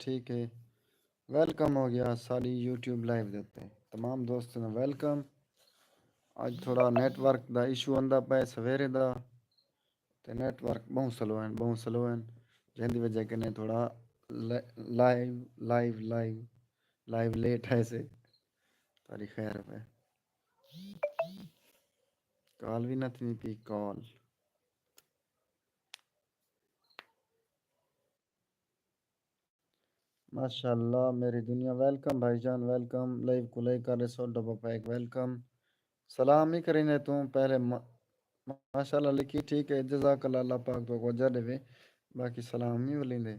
ٹھیک ہے، ویلکم ہو گیا ساری یوٹیوب لائیو دیتے تمام دوستوں نے ویلکم۔ اج تھوڑا نیٹ ورک دا ایشو آندا پیا سویرے دا تے نیٹ ورک بہت سلو ہیں جن دی وجہ کنے تھوڑا live live live live late ہے سے تاری خیر پہ کال بھی نہ تھی پی کال۔ ماشاء اللہ میری دنیا ویلکم بھائی جان ویلکم لائیو کو لائک کر سو ڈبا پیک ویلکم سلام ہی کریں تو پہلے ماشاء اللہ لکھی ٹھیک ہے جزاک اللہ اللہ پاک تو کو دے باقی سلام ہی ولیں دے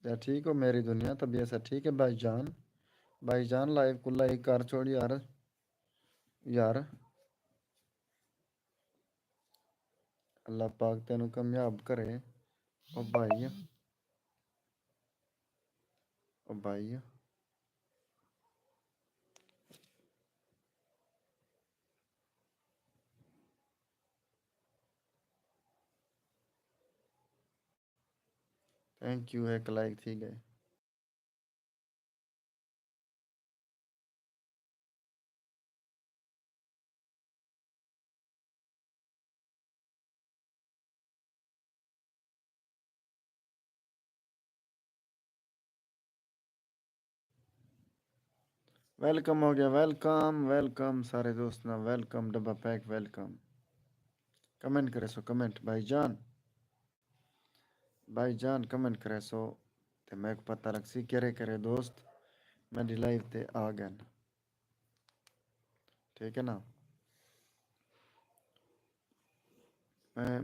یا ٹھیک ہو میری دنیا تب ایسا ٹھیک ہے بھائی جان لائیو کو لائک کر چھوڑ یار یار اللہ پاک تینوں کامیاب کرے او بھائی او بھائی تھینک یو ایک لائک تھی گئے۔ ویلکم ہو گیا ویلکم ویلکم سارے دوست نا ویلکم ڈبا پیک ویلکم کمنٹ کرے سو کمنٹ بھائی جان کمنٹ کرے سو تے میں کو پتہ لگ سی کرے دوست میری لائف تے آ گئے ٹھیک ہے نا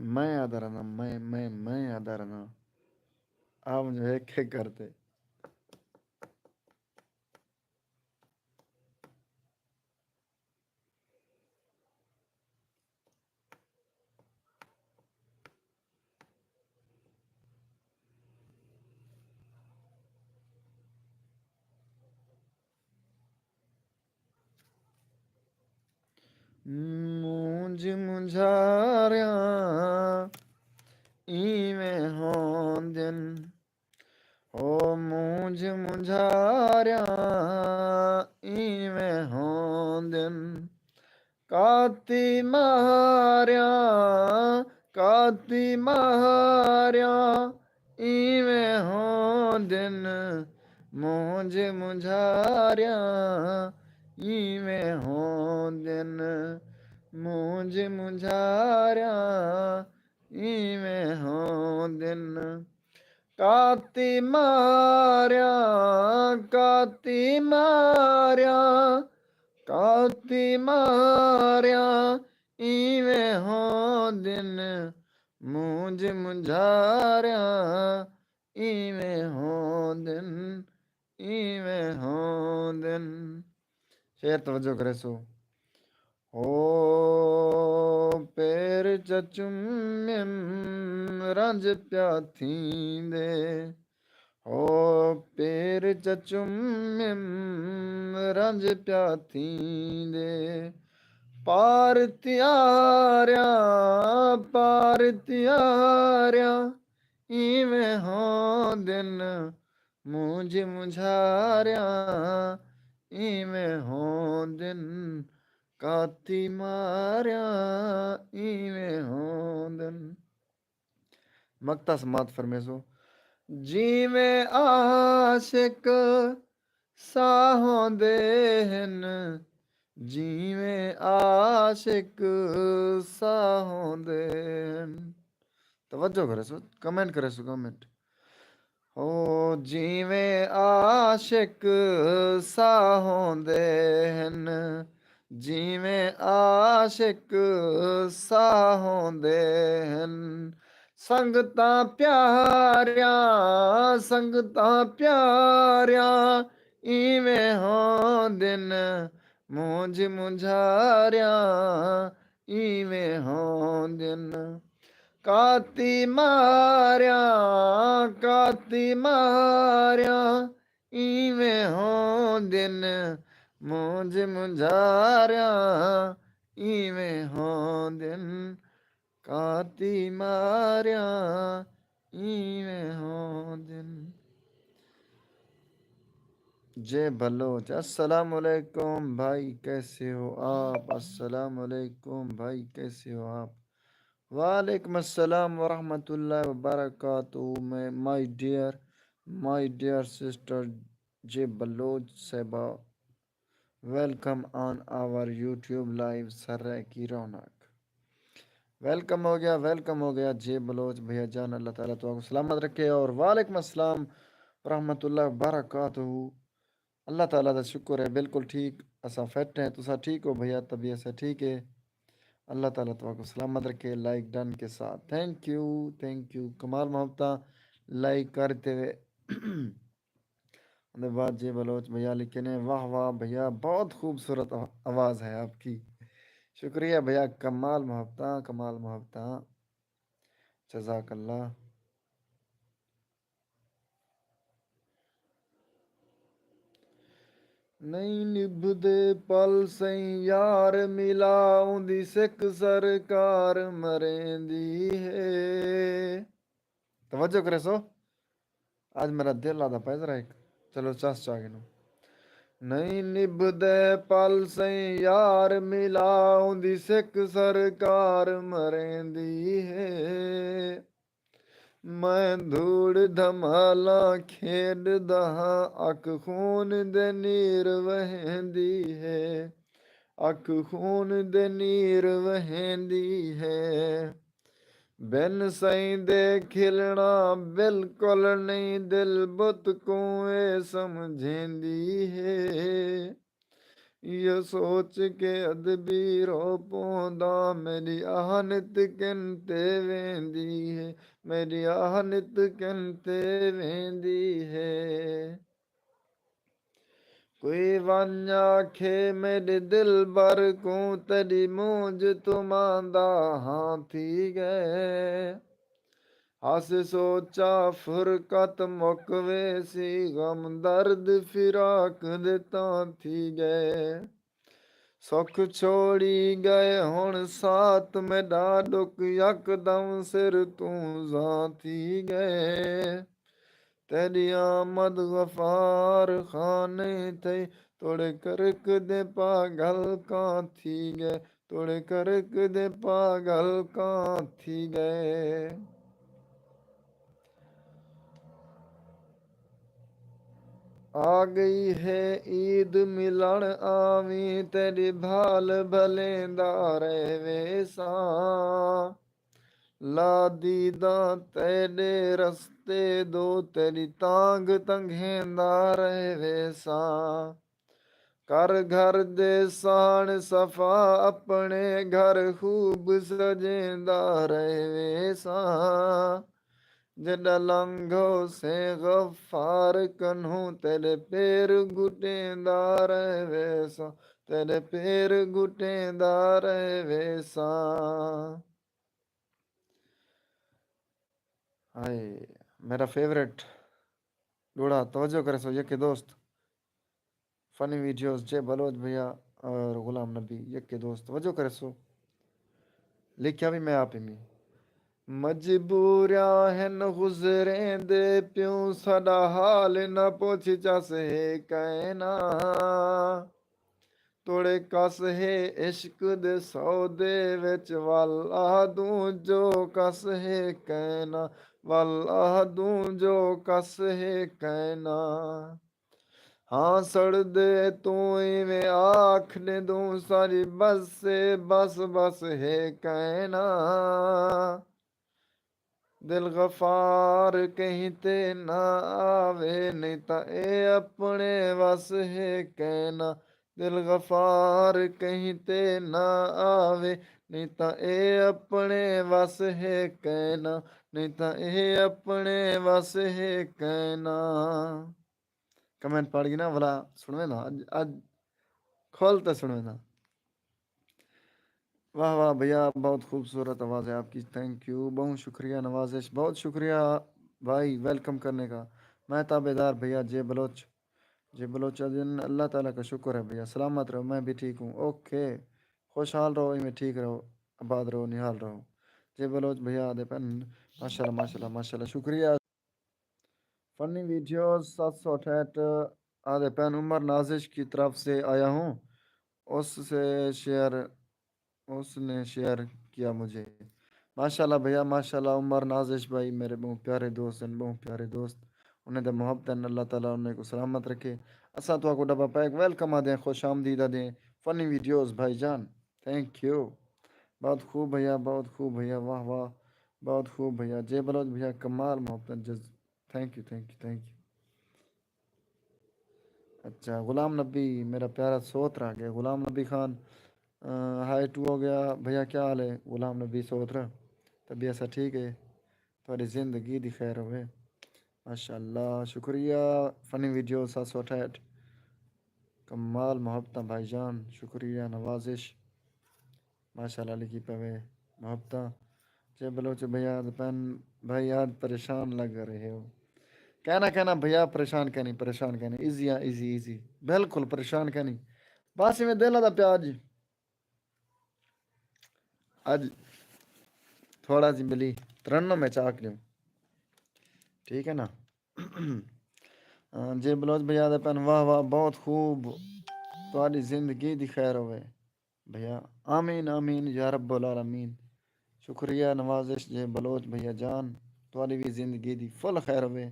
میں یاد رہنا میں یاد رہنا آپ مجھے ایک ایک کرتے مونج منجھاریا ایویں ہون دن او مونج منجھاریا ایویں ہون دن کاتی مہاریا کاتی مہاریا ایویں ہون دن مونج منجھاریا ایویں ہون دن مونج منجھاریا ایویں ہون دن کاتی ماریا کاتی ماریا کاتی ماریا ایویں ہون دن مونج منجھاریا ایویں ہون دن ایویں ہون دن شیر توجہ کرے سو او پیر چچم رنج پیا تھیندے او پیر چچم رنج پیا تھیندے پار تیاریا پار تیاریا ایویں ہون دن مونج منجھاریا ایویں ہون دن کاتی ماریا ایویں ہون دن مکتا سماعت فرمے سو جی میں عاشق ساہوں دے ہن جی میں عاشق ساہوں دے ہن توجہ کرے سو کمنٹ کرے سو کمنٹ او جی میں عاشق ساہوں دے ہن جی میں عاشق ساہوں دے ہن ਸੰਗਤਾਂ ਪਿਆਰਿਆਂ ਸੰਗਤਾਂ ਪਿਆਰਿਆਂ ਇਵੇਂ ਹੋਂ ਦਿਨ ਮੂੰਝ ਮੁੰਝਾਰਿਆਂ ਇਵੇਂ ਹੋਂ ਦਿਨ ਕਾਤੀ ਮਾਰਿਆਂ ਇਵੇਂ ਹੋਂ ਦਿਨ ਮੂੰਝ ਮੁੰਝਾਰਿਆਂ ਇਵੇਂ ਹੋਂ ਦਿਨ ਕਾਤੀ ਮਾਰਿਆ ایویں ہو دن جے بلوچ السلام علیکم بھائی کیسے ہو آپ السلام علیکم بھائی کیسے ہو آپ وعلیکم السلام ورحمۃ اللہ وبرکاتہ میں my dear sister J Baloch صاحبہ welcome on our YouTube live سرہ کی رونق ویلکم ہو گیا جے بلوچ بھیا جان اللہ تعالیٰ تو آپ کو سلامت رکھے اور وعلیکم السلام ورحمۃ اللہ وبرکاتہ اللہ تعالیٰ کا شکر ہے بالکل ٹھیک اسا فٹ ہیں تسا ٹھیک ہو بھیا طبیعت سے ٹھیک ہے اللہ تعالیٰ تو آپ کو سلامت رکھے لائک ڈن کے ساتھ تھینک یو کمال محبتہ لائک کرتے ہوئے بعد جے بلوچ بھیا لکھے نے واہ واہ بھیا بہت خوبصورت آواز ہے آپ کی شکریہ بھیا کمال محبتہ جزاک اللہ نہیں نبھدے پل سیں یار ملا دی سکھ سرکار مرندی ہے توجہ کرے سو آج میرا دل آدھا پہ ذرا ایک چلو چاس چاگے نو نہیں نبھدے پل سیں یار ملا دی سکھ سرکار مرندی ہے میں دھوڑ دھمالا کھیڈ دہاں اک خون دے نیر وہندی ہے اک خون دے نیر وہندی ہے بن سائیں دے کھلنا بالکل نہیں دل بت کو اے سمجھیندی ہے یہ سوچ کے ادبی رو پوندا میری آہنت کنتے ویندی ہے میری آہنت کنتے ویندی ہے کوئی ون آکھے میرے دل بر کو تیری مونج تماندا ہاں تھی گئے ہس سوچا فرقت مک ویسی غم درد فراق دیتا تھی گئے سکھ چھوڑی گئے ہن ساتھ میں ڈاڈک یک دم سر تاں تھی گئے تیری آمد غفار خانے تھے توڑے کرک دے پاگل کاں تھی گئے توڑے کرک دے پاگل کاں تھی گئے آ گئی ہے عید ملن آویں تیری بھال بھلیندا ویساں لا دیداں تیرے رستے دو تیری تانگ تنگھیندا ویساں کر گھر دے سان صفا اپنے گھر خوب سجیندا ویساں جڈا لنگھو سے غفار کنہوں تیرے پیر گھٹیندا ویساں تیرے پیر گھٹیندا ویساں ہائے میرا فیوریٹ لوڑا توجہ کرے سو یہ کہ دوست فنی ویڈیوز جے بلوچ بھیا اور غلام نبی یک کے دوست توجہ کرے سو لکھیا بھی میں آپ ہی میں مجبوریاں ہن گزریں دے پیوں ساڈا حال نہ پوچھ چاسے کہنا توڑے کس ہے عشق دے سودے وچ واللہ دوں جو کس ہے کہنا واللہ دوں جو کس ہے کہنا ہاں سڑ دے تو ایویں آکھنے دوں ساری بس سے بس ہے کہنا دل غفار کہیں تے نہ آوے نہیں تا اے اپنے وس ہے کہنا دل غفار کہیں تے نہ آوے نہیں تا اے اپنے وس ہے کہنا نہیں تا اے اپنے وس ہے کہنا کمنٹ پڑ گئی نا بلا سنوے نا اج کھولتے سنوے نا واہ واہ بھیا بہت خوبصورت آواز ہے آپ کی تھینک یو بہت شکریہ نوازش بہت شکریہ بھائی ویلکم کرنے کا میں تابے دار بھیا جے بلوچ دن اللہ تعالیٰ کا شکر ہے بھیا سلامت رہو میں بھی ٹھیک ہوں اوکے خوشحال رہو میں ٹھیک رہو آباد رہو نہال رہو جے بلوچ بھیا آدھے پن ماشاء اللہ ماشاء اللہ ماشاء اللہ شکریہ. فنی ویڈیوز 768 آدھے پین عمر نازش کی طرف سے آیا ہوں. اس سے شیئر اس نے شیئر کیا مجھے. ماشاء اللہ بھیا ماشاء اللہ عمر نازش بھائی میرے بہت پیارے دوست ہیں بہت پیارے دوست. انہیں تو محبت ہیں اللہ تعالیٰ انہیں کو سلامت رکھے. اساں تو کو ڈبا پیک ویلکم آ دیں خوش آمدید آ دیں فنی ویڈیوز بھائی جان. Thank you. بہت خوب بھیا بہت خوب بھیا واہ واہ. بہت خوب بھیا جے بلوچ بھیا کمال محبت جز. Thank you thank you thank you. اچھا غلام نبی میرا پیارا سوترا گیا غلام نبی خان. ہائی ٹو ہو گیا بھیا کیا حال ہے غلام نبی سوترا. طبیعت ایسا ٹھیک ہے. تھوڑی زندگی دی خیر ہوئے. ماشاء اللہ شکریہ. فنی ویڈیو 768 کمال محبت بھائی جان شکریہ نوازش. ماشاء اللہ لکھی پوے محبت. جے بلوچ بھیا پین بھائی آج پریشان لگ رہے ہو. کہنا بھیا پریشان کہنی ایزی ایزی ایزی بالکل پریشان کہنی. باسی میں دل دا پیاج اج تھوڑا سی ملی ترنم میں چاک لوں. ٹھیک ہے نا. جے بلوچ بھیا دے پین واہ واہ بہت خوب. تھوڑی زندگی دی خیر ہوئے بھیا. آمین آمین یا رب العالمین. شکریہ نوازش جے بلوچ بھیا جان. تھوڑی بھی زندگی دی فل خیر ہوئے.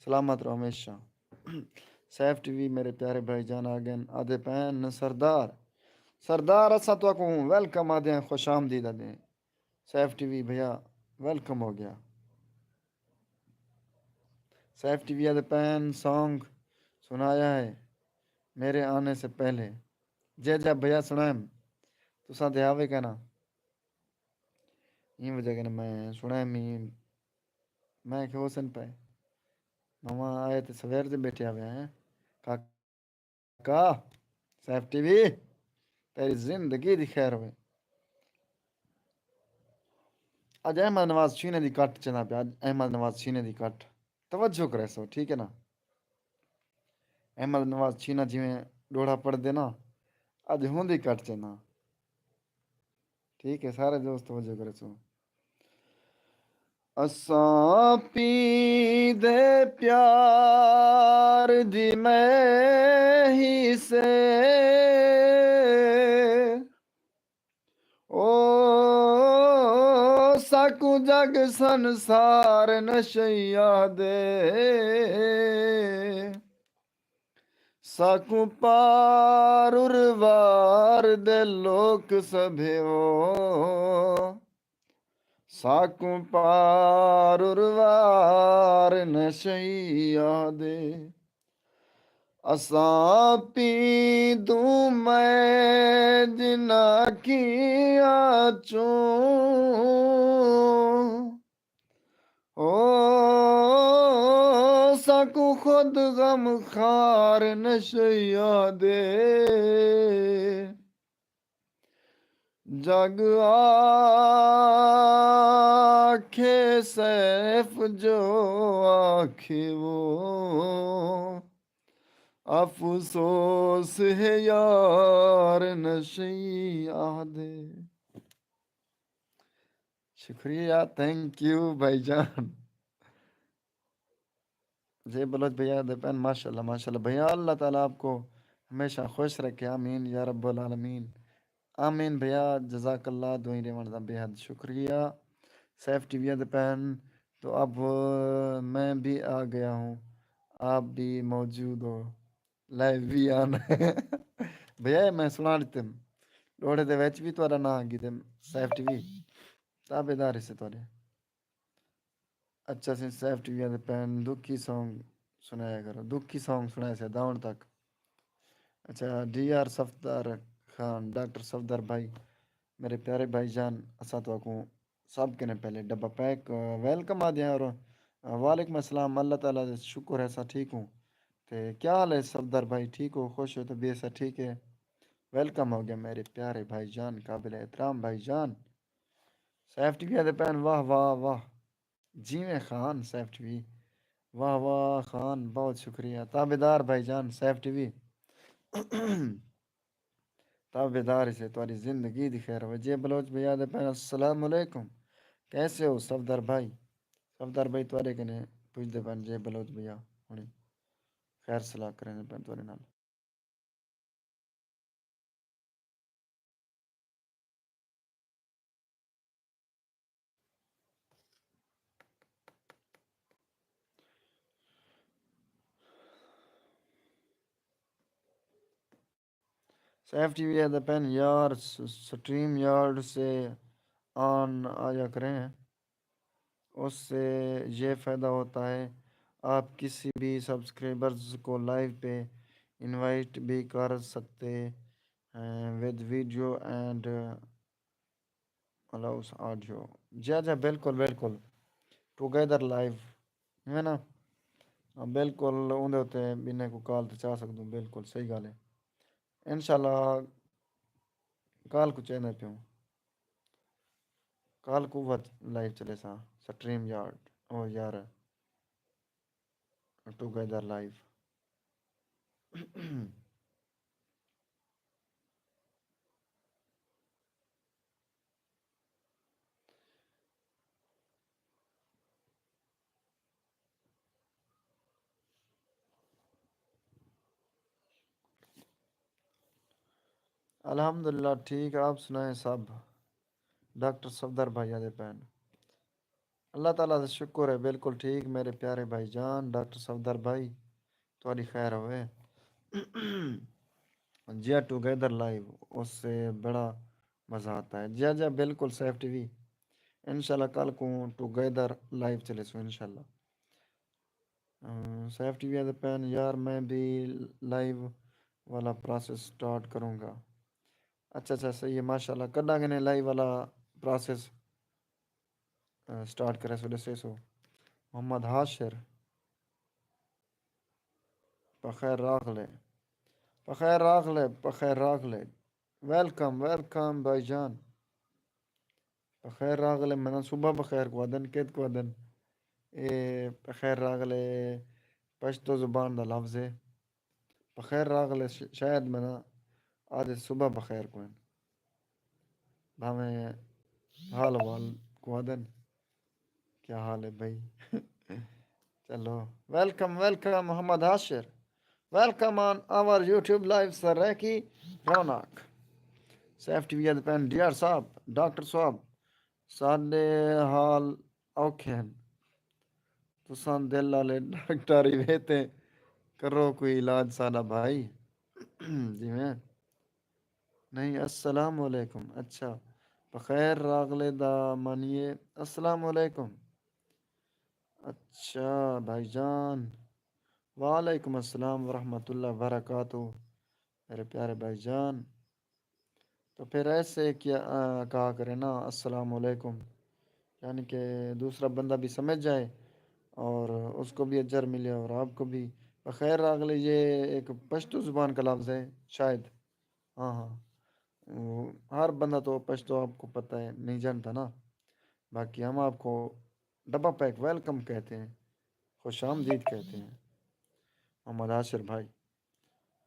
سلامت رہو ہمیشہ. سیف ٹی وی میرے پیارے بھائی جان آگن آدھے پین سردار. سردار اسا تو کو ویلکم آ دیں خوش آمدید آ دیں. سیف ٹی وی بھیا ویلکم ہو گیا. سیف ٹی وی آدھے پین سانگ سنایا ہے میرے آنے سے پہلے. جے جب بھیا سنائیں تو سا دے آوے کہنا. یہ وجہ کہ میں سنائیں میں کہ حسن پہ ماما آئے تو سویر سے بیٹھے ہوئے ہیں. کاکا سیف ٹی وی تیری زندگی دی خیر ہوئے. اج احمد نواز شینے دی کٹ چنا پیا. احمد نواز شینے دی کٹ توجہ کرے سو ٹھیک ہے نا. احمد نواز شینہ جی میں ڈوڑا پڑھ دینا اج ہوں دی کٹ چنا. ٹھیک ہے سارے دوست توجہ کرے سو. اساں پی دے پیار دی میں ہی سے او ساکو جگ سنسار نشیا دے ساکو پار اروار دے لوک سبھیو ساکو پار اروار نشیا دے اساں پی دوں میں جنا کیا چوں او ساکو خود غم خار نشیا دے جگ آکھے سیف جو آکھے وہ افسوس ہے یار نشیا دے. شکریہ تھینک یو بھائی جان. جے بلوچ بھیا دے پین ماشاء اللہ بھیا اللہ تعالیٰ آپ کو ہمیشہ خوش رکھے. آمین یا رب العالمین. آمین بھیا جزاک اللہ دعائیں ریوان دا بے حد شکریہ. سیف ٹی وی دے پین تو اب میں بھی آ گیا ہوں آپ بھی موجود ہو لائیو بھی آنا ہے. بھیا میں سنا دیتے ڈوڑے دے ویچ بھی تھوڑا نا آگی دے سیف ٹی وی تابے داری سے تھوڑے. اچھا سی سیف ٹی وی دے پین دکھی سانگ سنایا کرو دکھی سانگ سنایا سے داؤن تک. اچھا D R Safdar Khan doctor Safdar بھائی میرے پیارے بھائی جان اسا تو کو سب کے نے پہلے ڈبہ پیک ویلکم آ دیا. اور وعلیکم السلام اللہ تعالیٰ شکر ہے سا ٹھیک ہوں. تے کیا حال ہے صفدر بھائی ٹھیک ہو خوش ہو تو بے سا ٹھیک ہے. ویلکم ہو گیا میرے پیارے بھائی جان قابل احترام بھائی جان. سیف ٹی وی دے پین واہ واہ واہ جی میں خان سیف ٹی وی واہ واہ خان بہت شکریہ. تابے دار بھائی جان سیف ٹی وی تابے دار سے تمہاری زندگی دی خیر ہو. جے بلوچ بھیا دے پین السلام علیکم کیسے ہو صفدر بھائی. افدار بھائی توارے کنے پوچھ دے پن جے بلوچ بھیا ہونی خیر صلاح کرنے پن توارے نال سیف ٹی وی ہے دا پین یار سٹریم یارڈ سے آن آیا کریں اس سے یہ فائدہ ہوتا ہے آپ کسی بھی سبسکرائبرز کو لائیو پہ انوائٹ بھی کر سکتے ہیں with video and allows audio جی جی بالکل بالکل ٹوگیدر لائیو ہے نا ہاں بالکل اندر ہوتے ہیں بنا کو کال تو چاہ سکتا ہوں بالکل صحیح گال ہے انشاءاللہ کال کو چینل پہ ہوں کال کو وت لائیو چلے سا سٹریم یارڈ او یار ٹوگیدر لائیو الحمدللہ ٹھیک آپ سنائیں سب ڈاکٹر صفدر بھائی آدھے پین اللہ تعالیٰ سے شکر ہے بالکل ٹھیک میرے پیارے بھائی جان ڈاکٹر صفدر بھائی تھوڑی خیر ہوئے جیا ٹوگیدر لائیو اس سے بڑا مزہ آتا ہے جیا جیا بالکل سیف ٹی وی انشاءاللہ کل کو ٹوگیدر لائیو چلے سو انشاءاللہ سیف ٹی وی ہے پین یار میں بھی لائیو والا پروسیس سٹارٹ کروں گا اچھا اچھا صحیح ہے ماشاء اللہ کڈا گنے لائیو والا پروسیس سٹارٹ کرے سو دسے سو محمد ہاشر بخیر راغ لے بخیر راغ لے بخیر راغ لے ویلکم ویلکم بھائی جان بخیر راغ لے میں صبح بخیر کو دن کت کو دن اے بخیر راغ لے پشتو زبان دا لفظ ہے بخیر راغ لے شاید میں آج صبح بخیر کو بھاویں حال وال کو دن کیا حال ہے بھائی چلو welcome welcome Muhammad Hashir welcome on our YouTube live سر ریکی رونق سیف ٹی وی پین ڈیئر صاحب ڈاکٹر صاحب ساڈے حال اوکھے ہیں تساں دل والے ڈاکٹر ہی ویتے کرو کوئی علاج سادہ بھائی جی میں نہیں السلام علیکم اچھا بخیر راغلے دا منیے السلام علیکم اچھا بھائی جان وعلیکم السلام ورحمۃ اللہ وبرکاتہ میرے پیارے بھائی جان تو پھر ایسے کیا کہا کرے نا السلام علیکم یعنی کہ دوسرا بندہ بھی سمجھ جائے اور اس کو بھی اجر ملے اور آپ کو بھی بخیر راغلے یہ ایک پشتو زبان کا لفظ ہے شاید ہاں ہاں ہر بندہ تو پشتو آپ کو پتہ ہے نہیں جانتا نا باقی ہم آپ کو ڈبہ پیک ویلکم کہتے ہیں خوش آمدید کہتے ہیں محمد عاشر بھائی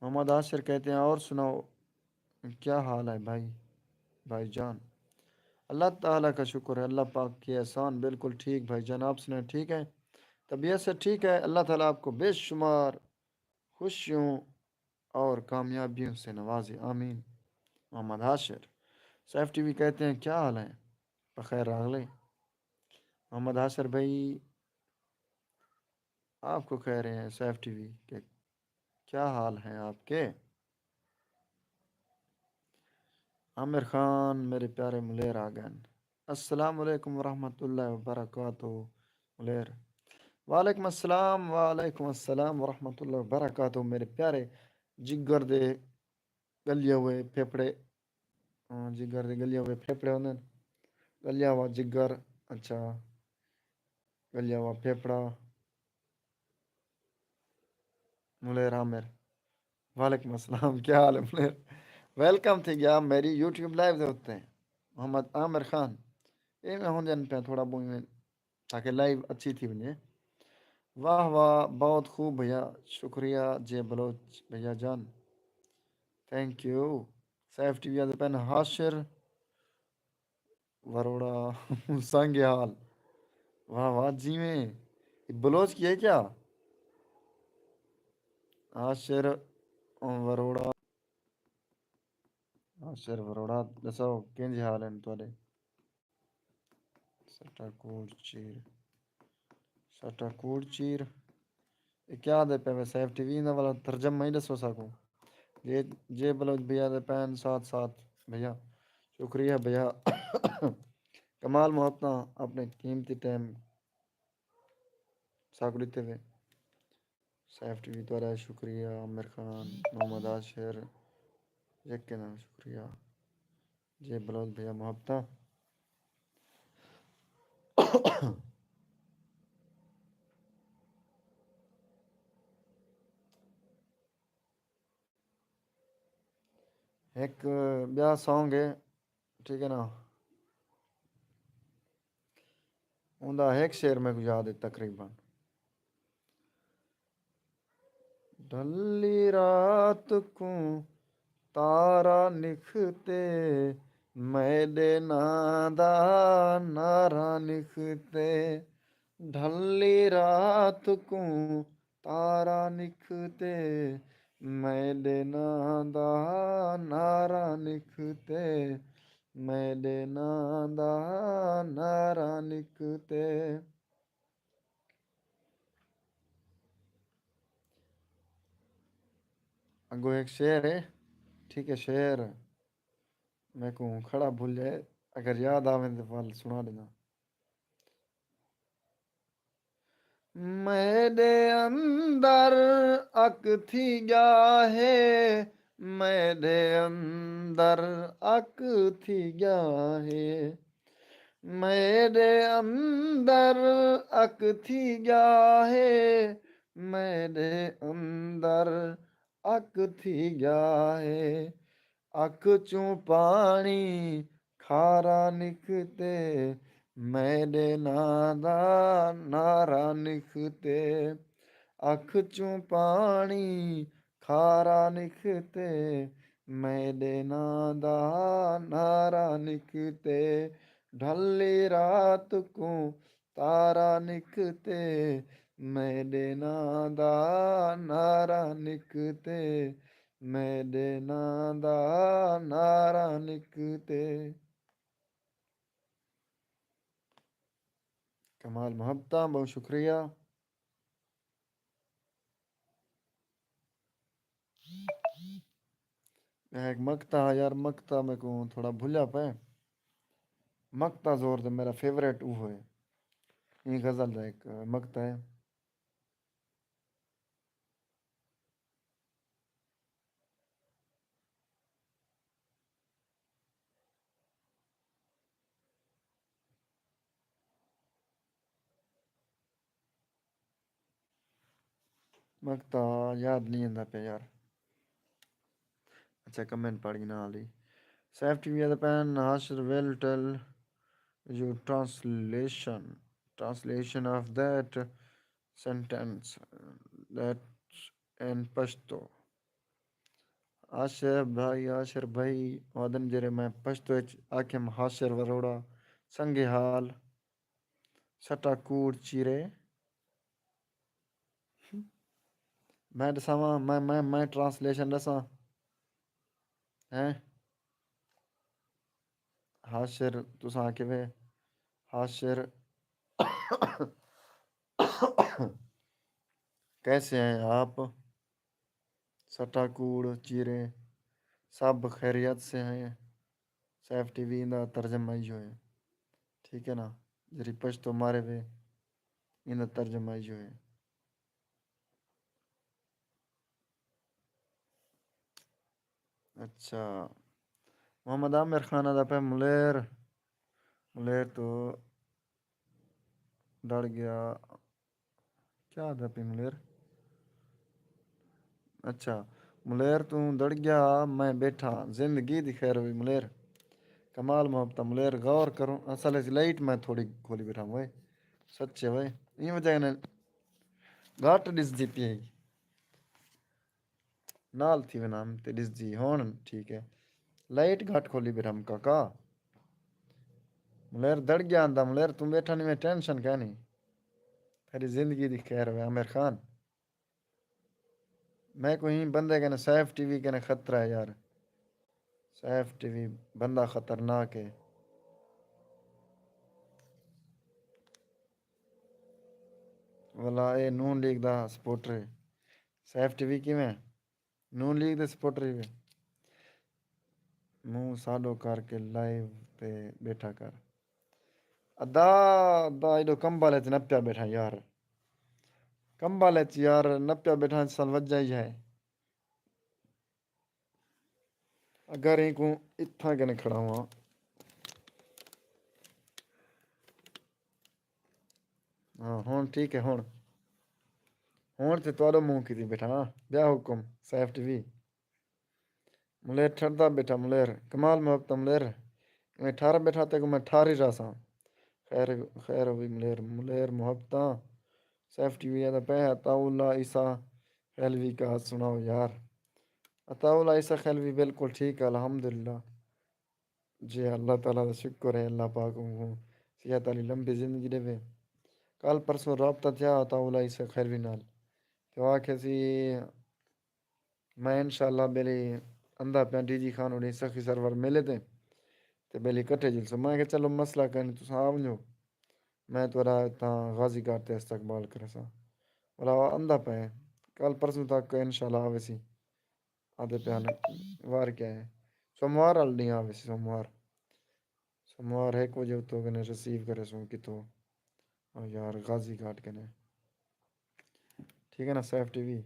محمد عاشر کہتے ہیں اور سناؤ کیا حال ہے بھائی بھائی جان اللہ تعالیٰ کا شکر ہے اللہ پاک کی احسان بالکل ٹھیک بھائی جان آپ سنیں ٹھیک ہے طبیعت سے ٹھیک ہے اللہ تعالیٰ آپ کو بے شمار خوشیوں اور کامیابیوں سے نوازے آمین محمد عاشر سیف ٹی وی کہتے ہیں کیا حال ہے بخیر راغلے محمد عاشر بھائی آپ کو کہہ رہے ہیں سیف ٹی وی کہ کیا حال ہیں آپ کے عامر خان میرے پیارے ملیر آگن السلام علیکم ورحمۃ اللہ وبرکاتہ ملیر وعلیکم السلام وعلیکم السلام ورحمۃ اللہ وبرکاتہ میرے پیارے جگر دے گلے ہوئے پھیپڑے ہاں جگر دے گلے ہوئے پھیپڑے ہوندے گلیا ہوا جگر اچھا گلیا ہوا پھیپڑا ملیر عامر وعلیکم السلام کیا حال ہے ملیر ویلکم تھی گیا میری یوٹیوب لائیو دے ہوتے ہیں محمد عامر خان یہ میں ہوں جن پہ تھوڑا بہت تاکہ لائیو اچھی تھی ونجے واہ واہ بہت خوب بھیا شکریہ جے بلوچ بھیا جان thank you Saif T V پین ہاشر وروڑا سانگے حال واہ واہ جی میں بلوچ کی ہے کیا عاشر وروڑا عاشر وروڑا دسو کنج حال ہیں تھوڑے سٹا کوٹ چیر سٹا کوٹ چیر یہ کیا دے پہ سیف ٹی وی والا ترجمہ ہی دسو سکوں یہ جے بلوچ بھیا دے پین ساتھ ساتھ بھیا شکریہ بھیا کمال محبت اپنے قیمتی ٹائم ساکڑتے ہوئے سیف ٹی وی دوارا شکریہ عامر خان محمد عاشر یک کے نام شکریہ جے بلوچ بھیا محبت ایک بیا سانگ ہے ٹھیک ہے نا اوندا ایک شعر میں کو یاد ہے تقریباً ڈھلی رات کو تارا نکھتے میدے نادا نارا نکھتے ڈھلی رات کو تارا نکھتے میدے نادا نارا نکھتے میدے نادا نارا نکھتے اگو ایک شعر ہے ٹھیک ہے شعر میں کو کھڑا بھول جائے اگر یاد آویں تو پھر سنا دینا میرے اندر اک تھی گیا ہے میرے اندر اک تھی گیا ہے میرے اندر اک تھی گیا ہے میرے اندر اک تھی گیا ہے اک چوں پانی کھارا نکتے میرے نادا نارا نکتے اکھ چوں پانی کھارا نکتے میرے نادا نارا نکتے ڈھلی رات کو تارا نکتے میرے نادا نارا نکتے میرے نادا نارا نکتے کمال محبت بہت شکریہ ایک مکتا یار مکتا میں کو تھوڑا بھولا پہ مکتا زور تو میرا فیوریٹ وہ ہے یہ غزل ہے ایک مکتا ہے مکتا یاد نہیں آتا پہ یار اچھا کمنٹ پڑھی نا علی سیف ٹی وی پین Hashir will tell you translation of that sentence that in Pashto Ashir بھائی ودن جرے میں پشتو آکھم حاشر وروڑا سنگ حال سٹا کوڑ چیرے میں دساواں میں ٹرانسلیشن دساں ہیں حاشر تساں آکھے وے حاشر کیسے ہیں آپ سٹا کوڑ چیرے سب خیریت سے ہیں سیف ٹی وی دا ترجمہ ہی جو ہے ٹھیک ہے نا جری پشتو مارے وے ان دا ترجمہ ہی جو ہے اچھا محمد عامر خان دا پہ ملیر تو ڈر گیا کیا دا پہ ملیر اچھا ملیر تو ڈر گیا میں بیٹھا زندگی دی خیر ہوئی ملیر کمال محبت ملیر غور کروں اصل ہے لائٹ میں تھوڑی کھولی بیٹھا ہوں بھائی سچے بھائی یہ وجہ نے گاٹ ڈس دی پی نال تھی وہ نام تے ڈس دی ہون ٹھیک ہے لائٹ گھٹ کھولی بیٹھا ہم کاکا ملیر دڑ گیا آندا ملیر تم بیٹھا نہیں میں ٹینشن کیا نہیں تیری زندگی دی خیر ہے عامر خان میں کوئی بندے کہنا سیف ٹی وی کہنا خطرہ ہے یار سیف ٹی وی بندہ خطرناک ہے والا اے نون لیگ دا سپورٹر ہے سیف ٹی وی کی میں نون لیگ دے سپورٹر ہی منہ سادو کر کے لائیو تے بیٹھا کر ادا ادا ایڈو کمبالے تے نپیا بیٹھا یار کمبالے تے یار نپیا بیٹھا سال وجہ ہی ہے اگر ایک کو اتھا کنے کھڑا ہوا ہاں ہون ٹھیک ہے ہون تے توڑو منہ کی دی بیٹھا نا بیا حکم سیف ٹی وی ملیر ٹھڑدا بیٹھا ملیر کمال محبت ملیر میں ٹھار بیٹھا تے کو میں ٹھار ہی رہا سا خیر خیر ہوئی ملیر ملیر محبتاں سیف ٹی وی دا پہ عطا اللہ عیسیٰ خیلوی کا سناؤ یار عطا اللہ عیسیٰ خیلوی بالکل ٹھیک ہے الحمدللہ جی اللہ تعالیٰ کا شکر ہے اللہ پاک کو صحت علی لمبی زندگی دے وے کل پرسوں رابطہ تھیا عطا اللہ عیسیٰ خیلوی نال تو آکھے سی میں انشاءاللہ بیلی اندھا پہ ڈی جی خان اڑی سخی سرور ملے تھے تے بیلی کٹھے جلسو میں کہ چلو مسئلہ کرنے تو آو جو میں تو رہا تا غازی گھاٹ تے استقبال کرے سا بولا اندھا پہ کل پرسوں تک انشاءاللہ آوے سی آدھے پہ آنے وار کیا ہے سوموار آل نہیں آوے سی سوموار 1 بجے تو کنے ریسیو کرے سو کی تو یار غازی گھاٹ کنے ٹھیک ہے نا Saif T V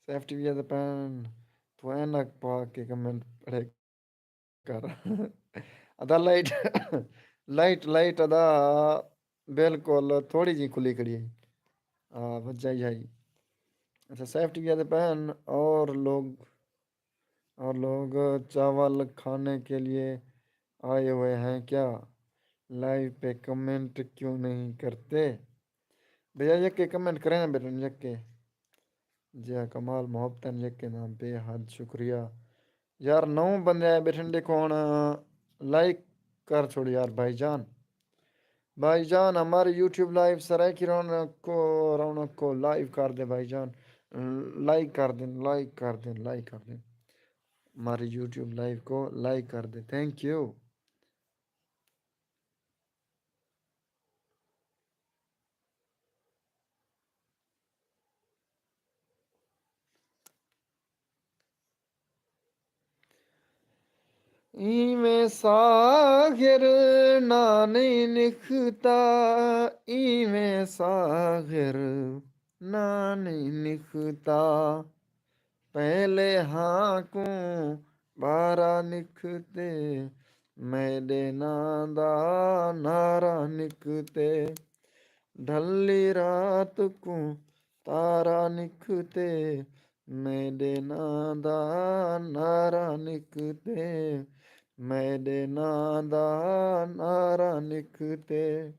Saif T V ہے پین تو اینک پا کے کمنٹ پڑھے کر ادا لائٹ ادا بالکل تھوڑی جی کھلی کھڑی ہے وجہ ہی آئی اچھا سیف ٹی وی ہے پین اور لوگ چاول کھانے کے لیے آئے ہوئے ہیں کیا لائیو پہ کمنٹ کیوں نہیں کرتے بھیا یک کے کمنٹ کریں نا بیٹا یک کے جی ہاں کمال محبت یک کے نام بے حد شکریہ یار 9 بندے آئے بیٹھے دیکھو ہن لائک کر چھوڑ یار بھائی جان ہمارے یوٹیوب لائیو سرائے کی رونق کو لائیو کر دے بھائی جان لائک کر دیں ہمارے یوٹیوب لائیو کو لائک کر دیں تھینک یو ایویں ساغر نانی نکھتا ایویں ساغر نانی نکھتا پہلے ہاں کو بارہ نکھتے میرے نادا نارا نکھتے ڈھلی رات کو تارا نکھتے میرے نادا نارا نکھتے میرے نادا نارا نکھتے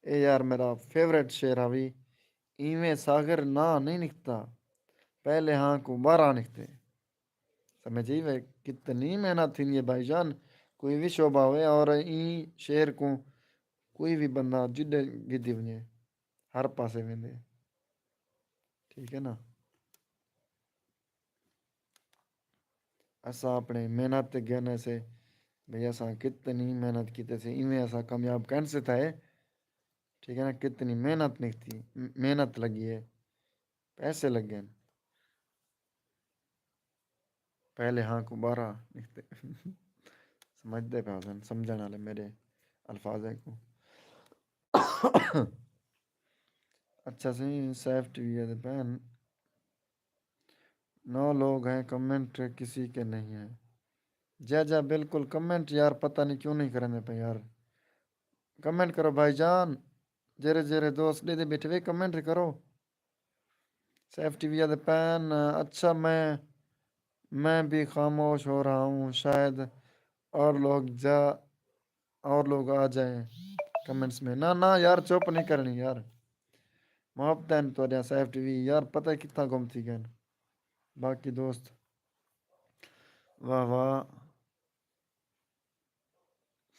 اے یار میرا فیوریٹ شعر ہے ایویں ساگر نہ نہیں نکھتا پہلے ہاں کو 12 نکھتے سمجھی وے کتنی محنت تھی یہ بھائی جان کوئی بھی شعبہ ہوئے اور این شعر کو کوئی بھی بندہ جدے گدی ونجے ہر پاسے ویندے ٹھیک ہے نا اسا اپنے محنت گہنے سے بھئی اسا کتنی محنت کیتے سے ایویں اسا کامیاب کن سے تھا ہے ٹھیک ہے نا کتنی محنت نکتی محنت لگی ہے پیسے لگ گئے پہلے ہاں کو 12 نکتے سمجھتے پہ حسن سمجھنے والے میرے الفاظ ہیں کو اچھا سی سیف ٹی وی ہے پہن 9 لوگ ہیں کمنٹ کسی کے نہیں ہیں جا بالکل کمنٹ یار پتہ نہیں کیوں نہیں کرنے پہ یار کمنٹ کرو بھائی جان جرے دوست دے بیٹھے ہوئے کمنٹ کرو سیف ٹی وی ہے پین اچھا میں بھی خاموش ہو رہا ہوں شاید اور لوگ آ جائیں کمنٹس میں نہ یار چپ نہیں کرنی یار محبت تو سیف ٹی وی یار پتہ ہے کتنا گم تھی گئے باقی دوست واہ واہ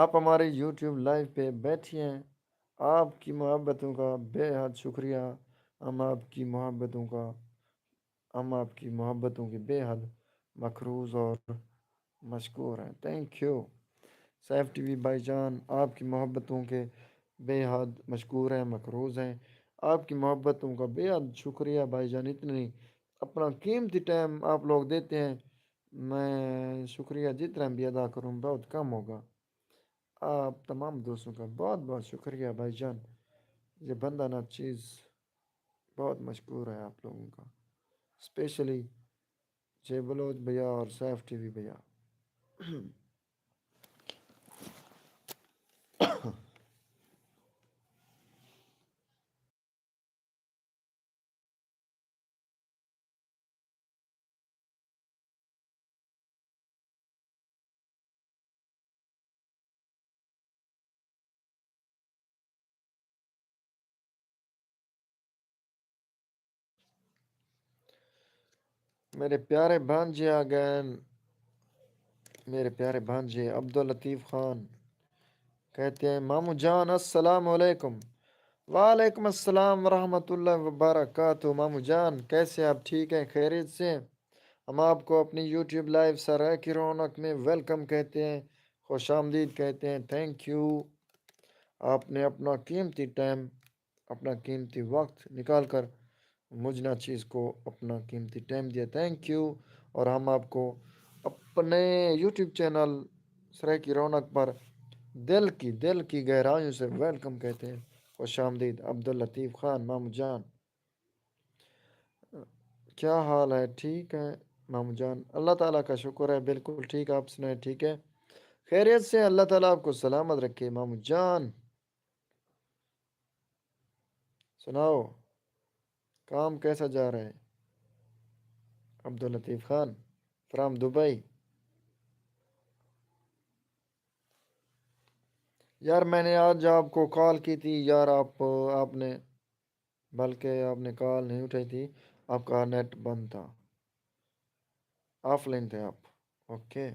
آپ ہمارے یوٹیوب لائیو پہ بیٹھے ہیں، آپ کی محبتوں کا بے حد شکریہ۔ ہم آپ کی محبتوں کا ہم آپ کی محبتوں کے بے حد مقروض اور مشکور ہیں۔ Thank you Saif T V بھائی جان، آپ کی محبتوں کے بے حد مشکور ہیں، مقروض ہیں۔ آپ کی محبتوں کا بے حد شکریہ بھائی جان، اتنی اپنا قیمتی ٹائم آپ لوگ دیتے ہیں، میں شکریہ جتنا بھی ادا کروں بہت کم ہوگا۔ آپ تمام دوستوں کا بہت بہت شکریہ بھائی جان، یہ بندہ نا چیز بہت مشکور ہے آپ لوگوں کا، اسپیشلی جے بلوچ بھیا اور سیف ٹی وی بھیا۔ میرے پیارے بھانجے آ گئے، میرے پیارے بھانجے عبداللطیف خان کہتے ہیں مامو جان السلام علیکم۔ وعلیکم السلام ورحمۃ اللہ وبرکاتہ۔ مامو جان کیسے آپ؟ ٹھیک ہیں؟ خیریت سے؟ ہم آپ کو اپنی یوٹیوب لائیو سرائے کی رونق میں ویلکم کہتے ہیں، خوش آمدید کہتے ہیں۔ تھینک یو، آپ نے اپنا قیمتی ٹائم، اپنا قیمتی وقت نکال کر مجھ ناچیز کو اپنا قیمتی ٹائم دیا، تھینک یو۔ اور ہم آپ کو اپنے یوٹیوب چینل سرائے کی رونق پر دل کی گہرائیوں سے ویلکم کہتے ہیں، خوش آمدید۔ عبداللطیف خان مامو جان کیا حال ہے؟ ٹھیک ہے مامو جان، اللہ تعالیٰ کا شکر ہے، بالکل ٹھیک، آپ سنائیں ٹھیک ہے؟ خیریت سے؟ اللہ تعالیٰ آپ کو سلامت رکھے مامو جان۔ سناؤ کام کیسا جا رہا ہے؟ Abdul Latif Khan from Dubai. یار میں نے آج آپ کو کال کی تھی یار، آپ نے بلکہ آپ نے کال نہیں اٹھائی تھی، آپ کا نیٹ بند تھا، آف لائن تھے آپ۔ اوکے،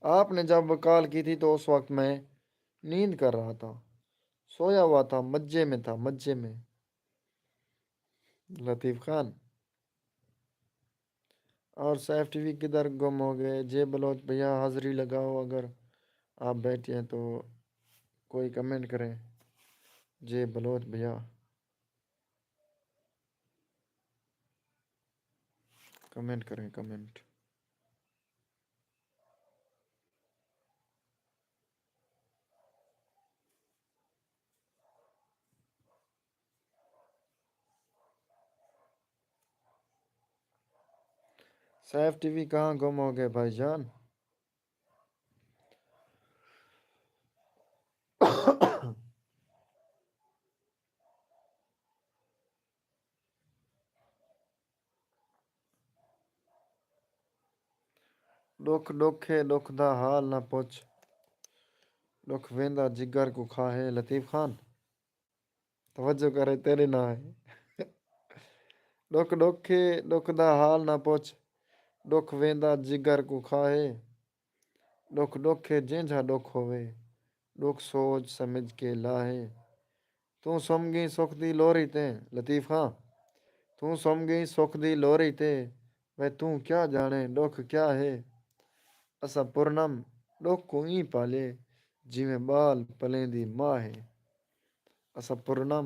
آپ نے جب کال کی تھی تو اس وقت میں نیند کر رہا تھا، سویا ہوا تھا، مجے میں تھا، مجے میں۔ لطیف خان اور سیف ٹی وی کدھر گم ہو گئے؟ جے بلوچ بھیا حاضری لگاؤ، اگر آپ بیٹھے ہیں تو کوئی کمنٹ کریں۔ جے بلوچ بھیا کمنٹ کریں، کمنٹ۔ سیف ٹی وی کہاں گم ہو گئے بھائی جان؟ دکھ دا حال نہ پوچھ، دکھ ویندا جگر کو کھاہے۔ لطیف خان توجہ کرے، تیرے نہ ہے۔ دکھ دا حال نہ پوچھ، دکھ ویندا جگر کو کھاہے۔ دکھ جینجا دکھ ہوئے، دکھ سوچ سمجھ کے لاہے۔ تو سم گئی سکھ دی لوری تے۔ لطیف خان تو سم گئی سکھ دی لوری تے، وے تو کیا جانے دکھ کیا ہے۔ اسا پورنم دکھ کو ہی پالے، جیویں بال پلیں دی ماں ہے۔ اسا پورنم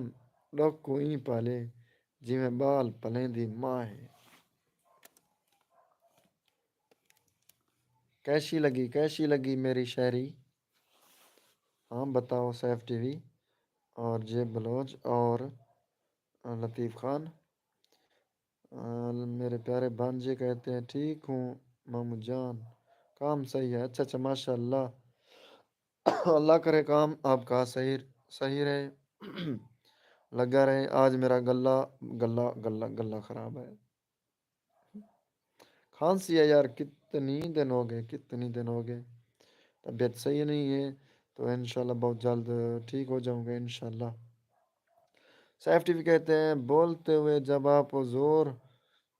دکھ کو ہی پالے، جیویں بال پلیں دی ماں ہے۔ کیسی لگی میری شاعری؟ ہاں بتاؤ سیف ٹی وی اور جے بلوچ اور لطیف خان۔ میرے پیارے بھانجے کہتے ہیں ٹھیک ہوں مامو جان، کام صحیح ہے۔ اچھا اچھا، ماشاء اللہ، اللہ کرے کام آپ کا صحیح رہے، لگا رہے۔ آج میرا گلا خراب ہے، کھانسی ہے یار، کتنی دن ہو گئے، طبیعت صحیح نہیں ہے، تو انشاءاللہ بہت جلد ٹھیک ہو جاؤں گا انشاءاللہ۔ سیف ٹی وی کہتے ہیں بولتے ہوئے جب آپ زور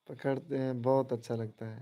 پکڑتے ہیں بہت اچھا لگتا ہے۔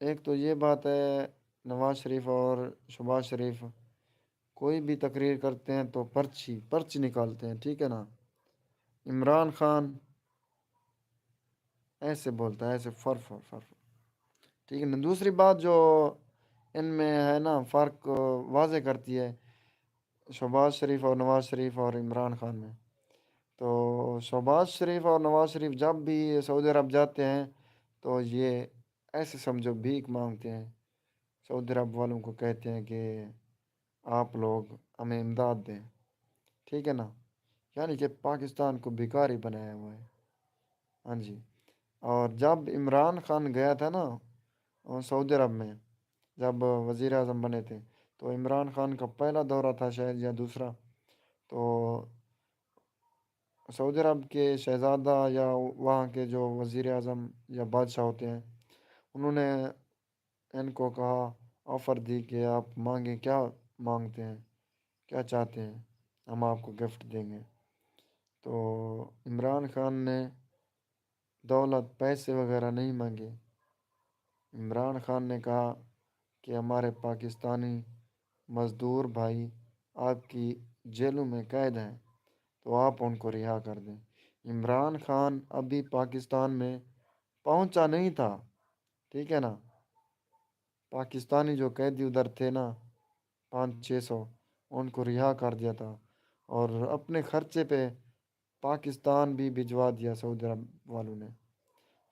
ایک تو یہ بات ہے، نواز شریف اور شہباز شریف کوئی بھی تقریر کرتے ہیں تو پرچی نکالتے ہیں، ٹھیک ہے نا۔ عمران خان ایسے بولتا ہے، ایسے فر، ٹھیک ہے نا۔ دوسری بات جو ان میں ہے نا، فرق واضح کرتی ہے شہباز شریف اور نواز شریف اور عمران خان میں، تو شہباز شریف اور نواز شریف جب بھی سعودی عرب جاتے ہیں تو یہ ایسے سمجھو بھیک مانگتے ہیں، سعودی عرب والوں کو کہتے ہیں کہ آپ لوگ ہمیں امداد دیں، ٹھیک ہے نا، یعنی کہ پاکستان کو بھکاری بنایا ہوا ہے۔ ہاں جی۔ اور جب عمران خان گیا تھا نا سعودی عرب میں، جب وزیر اعظم بنے تھے، تو عمران خان کا پہلا دورہ تھا شاید یا دوسرا، تو سعودی عرب کے شہزادہ یا وہاں کے جو وزیر اعظم یا بادشاہ ہوتے ہیں، انہوں نے ان کو کہا، آفر دی کہ آپ مانگیں، کیا مانگتے ہیں، کیا چاہتے ہیں، ہم آپ کو گفٹ دیں گے۔ تو عمران خان نے دولت، پیسے وغیرہ نہیں مانگے۔ عمران خان نے کہا کہ ہمارے پاکستانی مزدور بھائی آپ کی جیلوں میں قید ہیں، تو آپ ان کو رہا کر دیں۔ عمران خان ابھی پاکستان میں پہنچا نہیں تھا، ٹھیک ہے نا۔ پاکستانی جو قیدی ادھر تھے نا، 500-600، ان کو رہا کر دیا تھا، اور اپنے خرچے پہ پاکستان بھی بھجوا دیا سعودی عرب والوں نے۔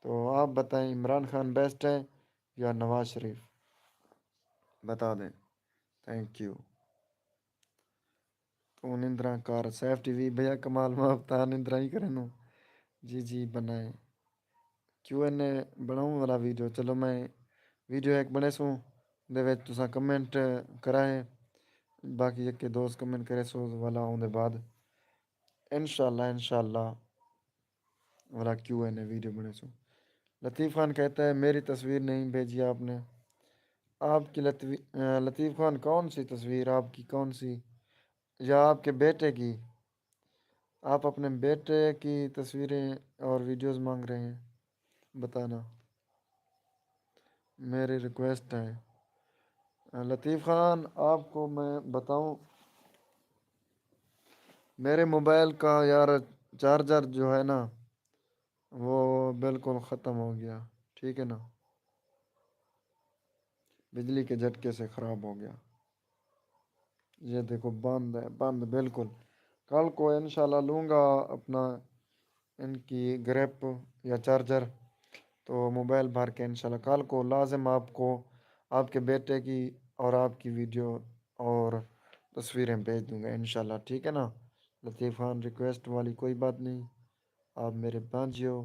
تو آپ بتائیں، عمران خان بیسٹ ہے یا نواز شریف؟ بتا دیں۔ Thank you. تو نندرا کار سیف ٹی وی بھیا کمال مافتا نندرا ہی کریں نو، جی بنائیں کیوں این اے بناؤں والا ویڈیو، چلو میں ویڈیو ایک بنے سوں دے وچ تساں کمنٹ کرائیں، باقی ایک کے دوست کمنٹ کرے سو والا ہوں دے بعد انشاءاللہ والا کیوں این اے ویڈیو بنے سو۔ لطیف خان کہتا ہے میری تصویر نہیں بھیجی آپ نے، آپ کی لطیف خان کون سی تصویر، آپ کی کون سی، یا آپ کے بیٹے کی؟ آپ اپنے بیٹے کی تصویریں اور ویڈیوز مانگ رہے ہیں، بتانا، میری ریکویسٹ ہے۔ لطیف خان آپ کو میں بتاؤں، میرے موبائل کا یار چارجر جو ہے نا وہ بالکل ختم ہو گیا، ٹھیک ہے نا، بجلی کے جھٹکے سے خراب ہو گیا۔ یہ دیکھو بند ہے، بند بالکل۔ کل کو انشاءاللہ لوں گا اپنا ان کی گریپ یا چارجر، تو موبائل بھر کے انشاءاللہ کل کو لازم آپ کو آپ کے بیٹے کی اور آپ کی ویڈیو اور تصویریں بھیج دوں گا انشاءاللہ، ٹھیک ہے نا۔ لطیف خان ریکویسٹ والی کوئی بات نہیں، آپ میرے بھانجے ہو،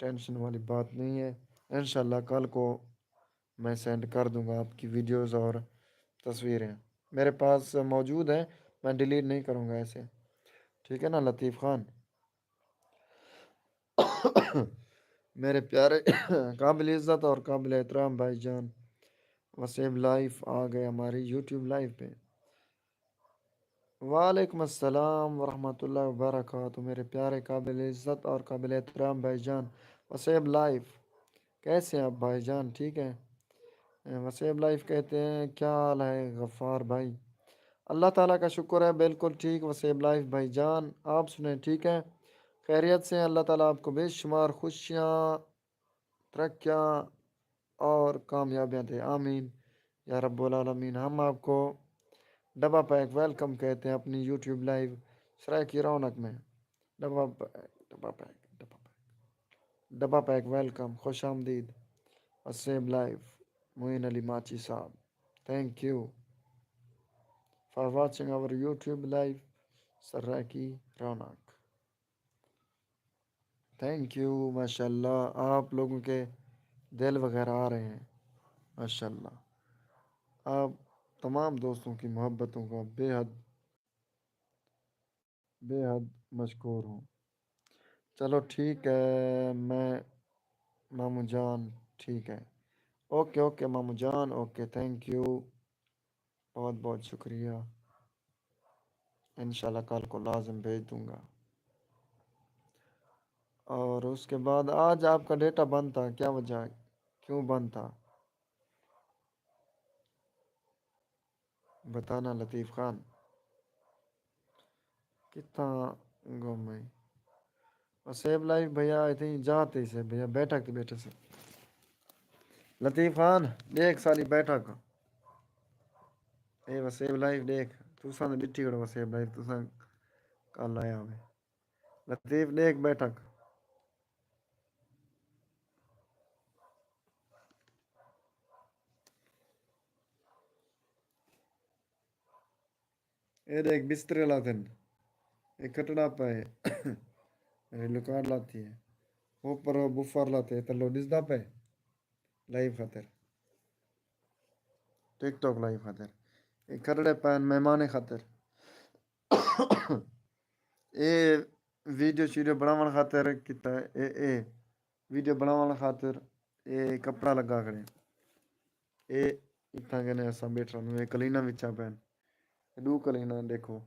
ٹینشن والی بات نہیں ہے۔ انشاءاللہ کل کو میں سینڈ کر دوں گا آپ کی ویڈیوز اور تصویریں، میرے پاس موجود ہیں، میں ڈیلیٹ نہیں کروں گا ایسے، ٹھیک ہے نا لطیف خان۔ میرے پیارے قابل عزت اور قابل احترام بھائی جان، وسیم لائف آ گئے ہماری یوٹیوب لائف پہ۔ وعلیکم السلام ورحمۃ اللہ وبرکاتہ، میرے پیارے قابل عزت اور قابل احترام بھائی جان وسیم لائف، کیسے ہیں آپ بھائی جان؟ ٹھیک ہے۔ وسیم لائف کہتے ہیں کیا حال ہے غفار بھائی؟ اللہ تعالیٰ کا شکر ہے، بالکل ٹھیک وسیم لائف بھائی جان، آپ سنیں ٹھیک ہے، خیریت سے ہیں؟ اللہ تعالیٰ آپ کو بے شمار خوشیاں، ترقیاں اور کامیابیاں دے، آمین یا رب العالمین۔ ہم آپ کو ڈبا پیک ویلکم کہتے ہیں اپنی یوٹیوب لائیو سرائے کی رونق میں۔ ڈبا پیک ویلکم، خوش آمدید وسیم لائف، معین علی ماچی صاحب، thank you for watching our YouTube live سرائے کی رونق، تھینک یو۔ ماشاء اللہ آپ لوگوں کے دل وغیرہ آ رہے ہیں، ماشاء اللہ، آپ تمام دوستوں کی محبتوں کا بے حد مشکور ہوں۔ چلو ٹھیک ہے، میں مامو جان، ٹھیک ہے، اوکے مامو جان، اوکے، تھینک یو، بہت بہت شکریہ، انشاءاللہ کل کو لازم بھیج دوں گا۔ اور اس کے بعد آج آپ کا ڈیٹا بند تھا، کیا وجہ ہے؟ کیوں بند تھا؟ بتانا لطیف خان کتنا گم ہے وسیب لائف بھیا آئی تھی جاتے سے بھیا بیٹھک تھی بیٹھے سے لطیف خان دیکھ ساری بیٹھک اے وسیب لائف دیکھ تو سان ڈٹھی کڑو وسیب لائف تو سان کال آیا ہوئے لطیف دیکھ بیٹھک اے دیکھ بستر لاتے اے کٹڑا پائے ریلو کارڈ لاتی ہے اوپر بفر لاتے تلو ڈس دا پہ لائف خاطر ٹک ٹاک لائف خاطر اے کھٹڑے پین مہمان خاطر اے ویڈیو شیڈیو بناون خاطر کیتا اے ویڈیو بناون خاطر اے کپڑا لگا کھڑے اے اتنا کہنے ایسا بیٹھ رہا اے کلینا وچا پین دو کلینا دیکھو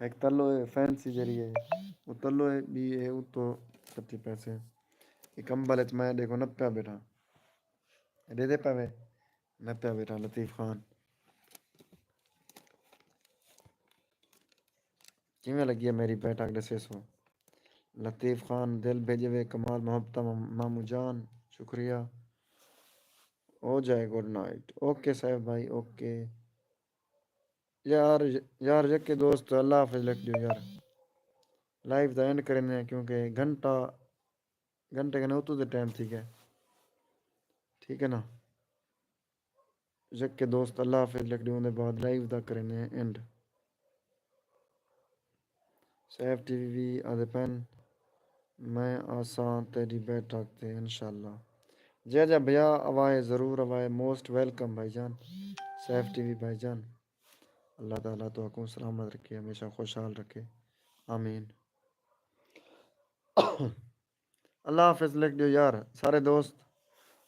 ایک تلو ہے فینسی جری ہے وہ تلو ہے بھی ہے وہ تو 30 پیسے یہ کمبل ہے میں دیکھو نپیا بیٹھا دے دے پاوے نپیا بیٹھا لطیف خان کیویں لگی ہے میری بیٹھک دسے سو لطیف خان دل بھیجے ہوئے کمال محبت مامو جان شکریہ ہو جائے گڈ نائٹ اوکے صاحب بھائی اوکے یار یار کے دوست اللہ حافظ لکھ دیو یار لائف دا اینڈ کرنے ہیں کیونکہ گھنٹے کا اتو دے ٹائم ٹھیک ہے نا جگ کے دوست اللہ حافظ لکھ دیو دے بعد لائف دا کرنے ہیں اینڈ سیف ٹی وی آدھے پین میں آسان تیری بیٹھک تے انشاءاللہ جی جی بھیا اوائے ضرور اوائے موسٹ ویلکم بھائی جان سیف ٹی وی بھائی جان اللہ تعالیٰ تو کو سلامت رکھے ہمیشہ خوشحال رکھے آمین اللہ حافظ لکھ دیو یار سارے دوست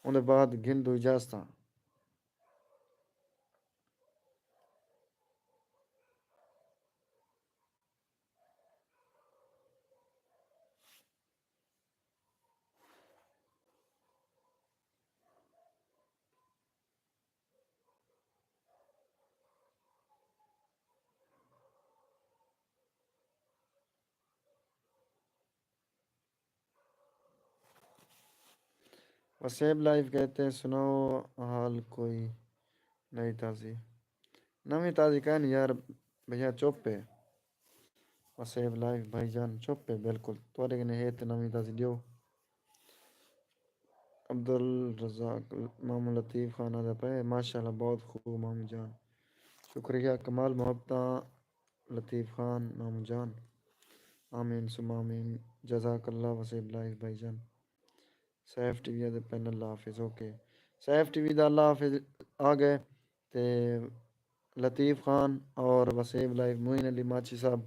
ان دے بعد گن دو اجازت وسیب لائف کہتے ہیں سناؤ حال کوئی نئی تازی نویں تازی کہنی یار بھیا چپ پہ وسیب لائف بھائی جان چپ پہ بالکل توڑے کنے ہے تے نویں تازی دیو عبد الرزاق مامو لطیف خانہ دا پہ ماشاءاللہ بہت خوب مامو جان شکریہ کمال محبتہ لطیف خان مامو جان آمین سم آمین جزاک اللہ وسیب لائف بھائی جان سیف ٹی وی دے پین اللہ حافظ اوکے سیف ٹی وی دا اللہ حافظ آ گئے تے لطیف خان اور وسیب لائف معین علی ماچی صاحب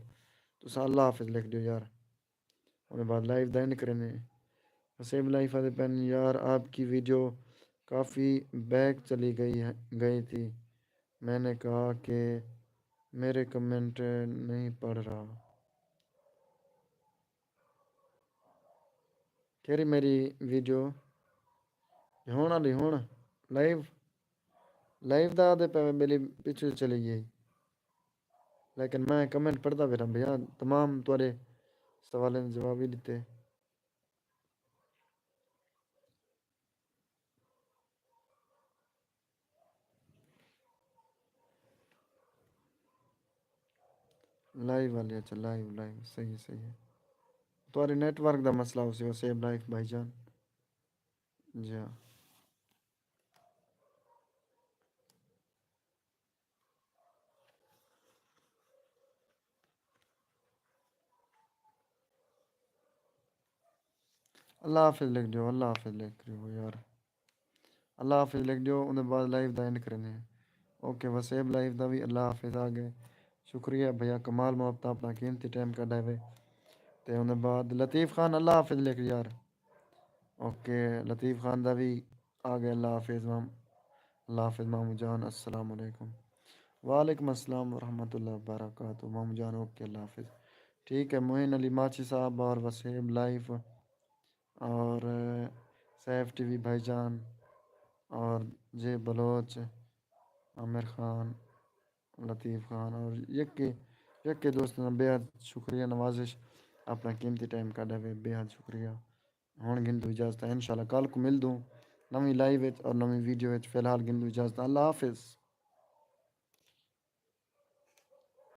تو اللہ حافظ لکھ دیو یار انہیں بعد لائف دا اینڈ کرنے وسیب لائف آدھے پین یار آپ کی ویڈیو کافی بیک چلی گئی تھی میں نے کہا کہ میرے کمنٹ نہیں پڑھ رہا کہری میری ویڈیو ہونا نہیں ہونا لائف دا دے پہ میری پیچھے چلی گئی لیکن میں کمنٹ پڑھتا پھر بھیا تمام تھوڑے سوالیں جواب ہی دیتے لائیو والے اچھا لائیو صحیح صحیح ہے تھوڑے نیٹ ورک دا مسئلہ ہو سی سیب لائف بھائی جان جی ہاں اللہ حافظ لکھ دیو اللہ حافظ لکھ دیو یار اللہ حافظ لکھ دیو انہیں بعد لائف دا اینڈ کرنے ہیں اوکے وسیب لائف دا بھی اللہ حافظ آ گئے شکریہ بھیا کمال محبت اپنا قیمتی ٹائم کا ڈائیوے تے انہیں بعد لطیف خان اللہ حافظ لکھ یار اوکے لطیف خان دا بھی آ گئے اللہ حافظ مامو جان السلام علیکم وعلیکم السلام ورحمۃ اللہ وبرکاتہ مامو جان اوکے اللہ حافظ ٹھیک ہے معین علی ماچی صاحب اور وسیب لائف اور سیف ٹی وی بھائی جان اور جے بلوچ عامر خان لطیف خان اور یک کے دوست نے بے حد شکریہ نوازش اپنا قیمتی ٹائم کڈا ہوئے بے حد شکریہ ہوں گن تو اجازت ہے انشاءاللہ کل کو مل دوں نویں لائیو اور نویں ویڈیو فی الحال گن تو اجازت اللہ حافظ